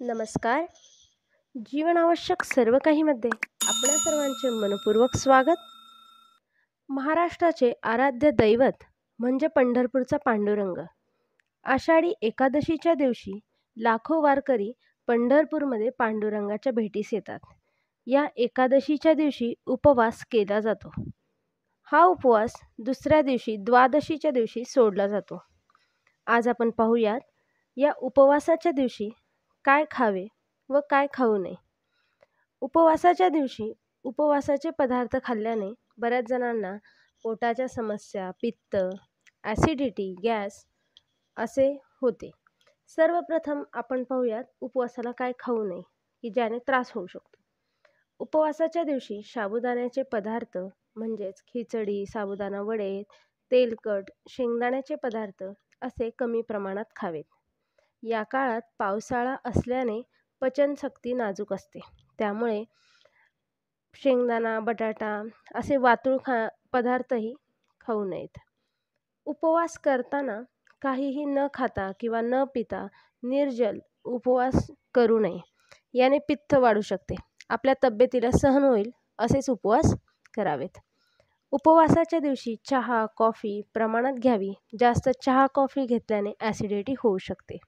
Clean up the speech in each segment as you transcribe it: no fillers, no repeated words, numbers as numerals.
नमस्कार. जीवनावश्यक सर्व काहीमध्ये आपणा सर्वांचे मनपूर्वक स्वागत. महाराष्ट्राचे आराध्य दैवत म्हणजे पंढरपूरचा पांडुरंग. आषाढी एकादशीच्या दिवशी लाखो वारकरी पंढरपूरमध्ये पांडुरंगाच्या भेटीस येतात. या एकादशीच्या दिवशी उपवास केला जातो. हा उपवास दुसऱ्या दिवशी द्वादशीच्या दिवशी सोडला जातो. आज आपण पाहूयात या उपवासाच्या दिवशी काय खावे व काय खाऊ नये. उपवासाच्या दिवशी उपवासाचे पदार्थ खाल्ल्याने बऱ्याच जणांना पोटाच्या समस्या, पित्त, ॲसिडिटी, गॅस असे होते. सर्वप्रथम आपण पाहूयात उपवासाला काय खाऊ नये की ज्याने त्रास होऊ शकतो. उपवासाच्या दिवशी साबुदाण्याचे पदार्थ म्हणजेच खिचडी, साबुदाणा वडे, तेलकट, शेंगदाण्याचे पदार्थ असे कमी प्रमाणात खावेत. या काळात पावसाळा असल्याने पचनशक्ती नाजूक असते, त्यामुळे शेंगदाणा, बटाटा असे वातुळ पदार्थही खाऊ नयेत. उपवास करताना काहीही न खाता किंवा न पिता निर्जल उपवास करू नये. याने पित्त वाढू शकते. आपल्या तब्येतीला सहन होईल असेच उपवास करावेत. उपवासाच्या दिवशी चहा, कॉफी प्रमाणात घ्यावी. जास्त चहा, कॉफी घेतल्याने ॲसिडिटी होऊ शकते.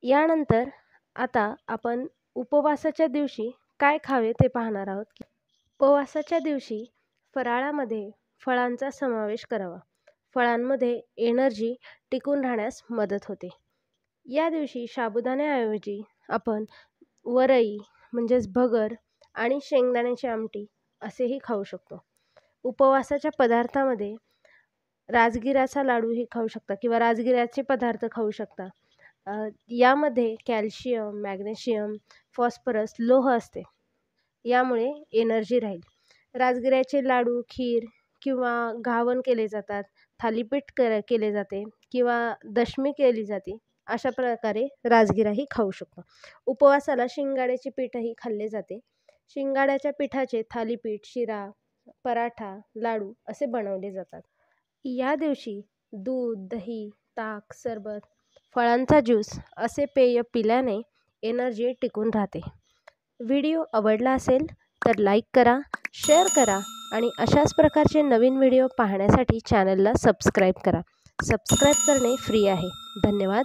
यानंतर आता आपण उपवासाच्या दिवशी काय खावे ते पाहणार आहोत. उपवासाच्या दिवशी फराळामध्ये फळांचा समावेश करावा. फळांमध्ये एनर्जी टिकून राहण्यास मदत होते. या दिवशी साबुदाण्याऐवजी आपण वरई म्हणजेच भगर आणि शेंगदाण्याची आमटी असेही खाऊ शकतो. उपवासाच्या पदार्थामध्ये राजगिराचा लाडूही खाऊ शकता किंवा राजगिऱ्याचे पदार्थ खाऊ शकता. यामध्ये कॅल्शियम, मॅग्नेशियम, फॉस्फरस, लोह असते. यामुळे एनर्जी राहील. राजगिऱ्याचे लाडू, खीर किंवा घावन केले जातात, थालीपीठ केले जाते किंवा दशमी केली जाते. अशा प्रकारे राजगिराही खाऊ शकतो. उपवासाला शिंगाड्याचे पीठही खाल्ले जाते. शिंगाड्याच्या पिठाचे थालीपीठ, शिरा, पराठा, लाडू असे बनवले जातात. या दिवशी दूध, दही, ताक, सरबत, फळांचा ज्यूस असे पेय पिल्याने एनर्जी टिकून राहते. व्हिडिओ आवडला असेल तर लाईक करा, शेअर करा आणि अशाच प्रकारचे नवीन व्हिडिओ पाहण्यासाठी चॅनलला सबस्क्राईब करा. सबस्क्राईब करणे फ्री आहे. धन्यवाद.